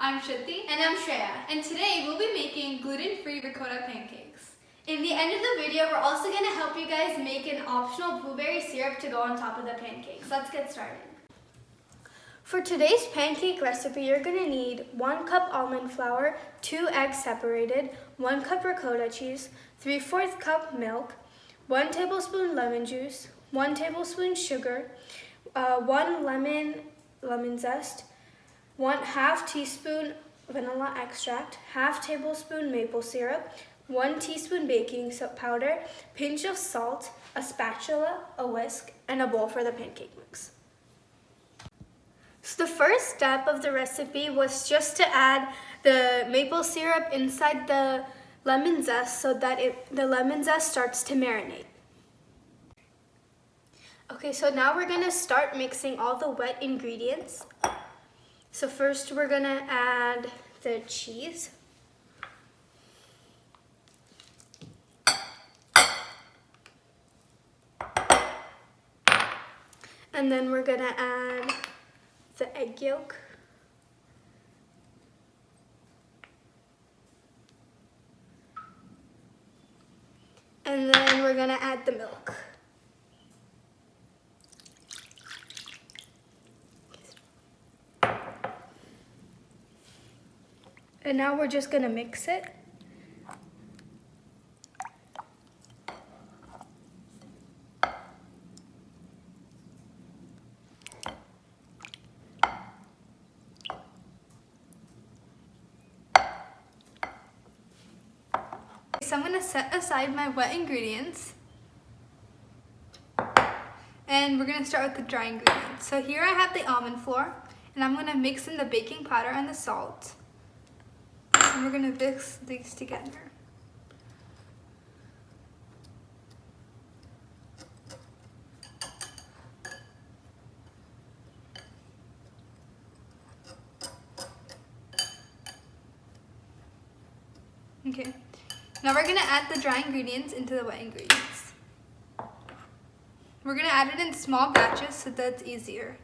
I'm Shruti. And I'm Shreya. And today we'll be making gluten-free ricotta pancakes. In the end of the video, we're also going to help you guys make an optional blueberry syrup to go on top of the pancakes. Let's get started. For today's pancake recipe, you're going to need 1 cup almond flour, 2 eggs separated, 1 cup ricotta cheese, 3/4 cup milk, 1 tablespoon lemon juice, 1 tablespoon sugar, 1 lemon zest, 1/2 teaspoon vanilla extract, 1/2 tablespoon maple syrup, 1 teaspoon baking powder, pinch of salt, a spatula, a whisk, and a bowl for the pancake mix. So the first step of the recipe was just to add the maple syrup inside the lemon zest so that the lemon zest starts to marinate. Okay, so now we're going to start mixing all the wet ingredients. So first we're going to add the cheese. And then we're going to add the egg yolk. And then we're going to add the milk. And now we're just going to mix it. So I'm going to set aside my wet ingredients. And we're going to start with the dry ingredients. So here I have the almond flour. And I'm going to mix in the baking powder and the salt. And we're going to mix these together. Okay. Now we're going to add the dry ingredients into the wet ingredients. We're going to add it in small batches so that it's easier.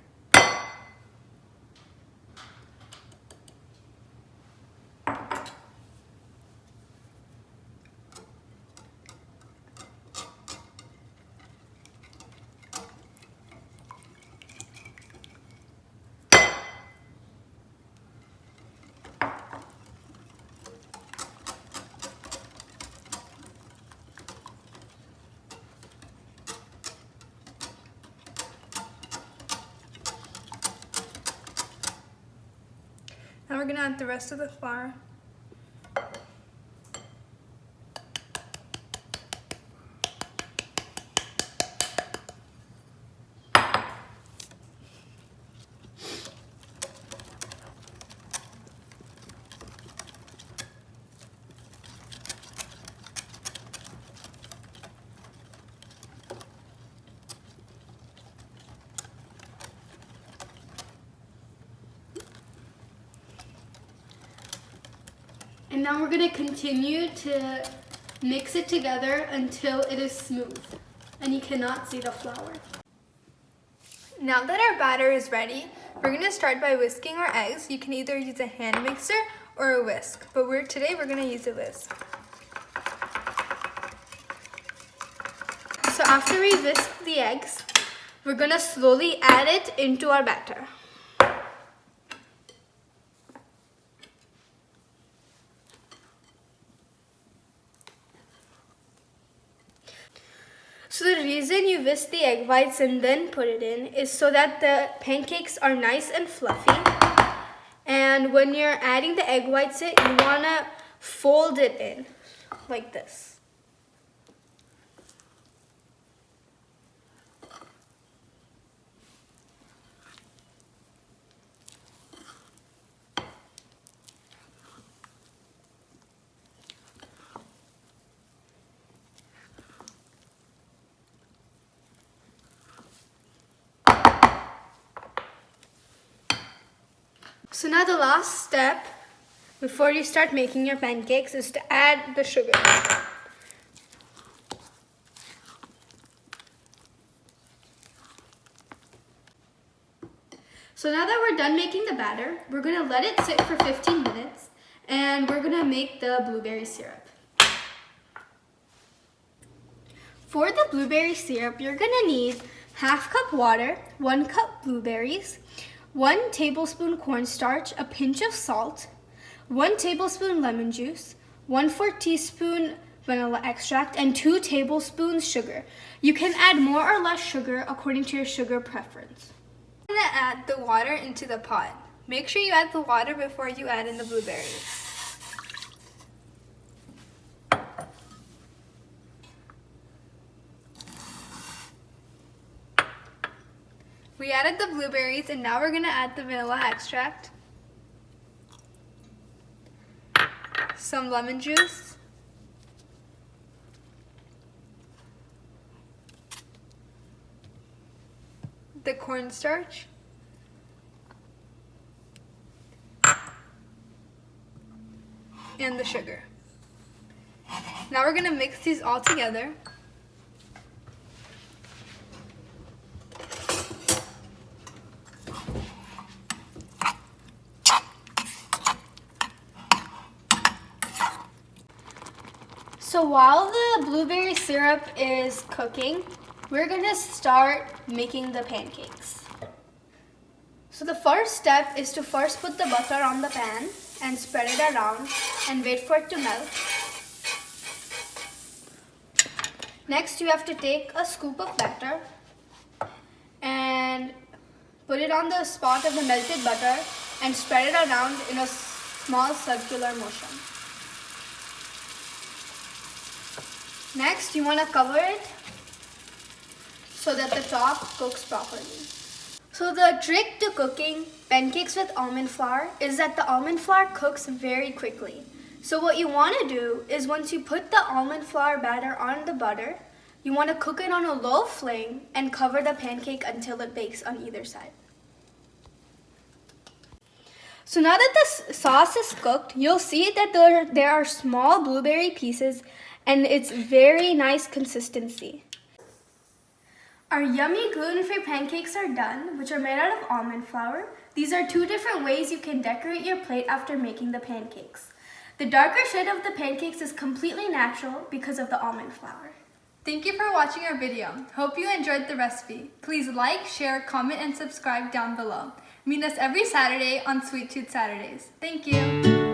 Now we're going to add the rest of the flour. And now we're going to continue to mix it together until it is smooth and you cannot see the flour. Now that our batter is ready, we're going to start by whisking our eggs. You can either use a hand mixer or a whisk, but today we're going to use a whisk. So after we whisk the eggs, we're going to slowly add it into our batter. So the reason you whisk the egg whites and then put it in is so that the pancakes are nice and fluffy. And when you're adding the egg whites in, you want to fold it in like this. So now the last step before you start making your pancakes is to add the sugar. So now that we're done making the batter, we're gonna let it sit for 15 minutes and we're gonna make the blueberry syrup. For the blueberry syrup, you're gonna need 1/2 cup water, 1 cup blueberries, 1 tablespoon cornstarch, a pinch of salt, 1 tablespoon lemon juice, 1/4 teaspoon vanilla extract, and 2 tablespoons sugar. You can add more or less sugar according to your sugar preference. I'm gonna add the water into the pot. Make sure you add the water before you add in the blueberries. We added the blueberries and now we're gonna add the vanilla extract, some lemon juice, the cornstarch, and the sugar. Now we're gonna mix these all together. So while the blueberry syrup is cooking, we're gonna start making the pancakes. So the first step is to first put the butter on the pan and spread it around and wait for it to melt. Next, you have to take a scoop of batter and put it on the spot of the melted butter and spread it around in a small circular motion. Next, you want to cover it so that the top cooks properly. So the trick to cooking pancakes with almond flour is that the almond flour cooks very quickly. So what you want to do is once you put the almond flour batter on the butter, you want to cook it on a low flame and cover the pancake until it bakes on either side. So now that the sauce is cooked, you'll see that there are small blueberry pieces and it's very nice consistency. Our yummy gluten-free pancakes are done, which are made out of almond flour. These are 2 different ways you can decorate your plate after making the pancakes. The darker shade of the pancakes is completely natural because of the almond flour. Thank you for watching our video. Hope you enjoyed the recipe. Please like, share, comment, and subscribe down below. Meet us every Saturday on Sweet Tooth Saturdays. Thank you.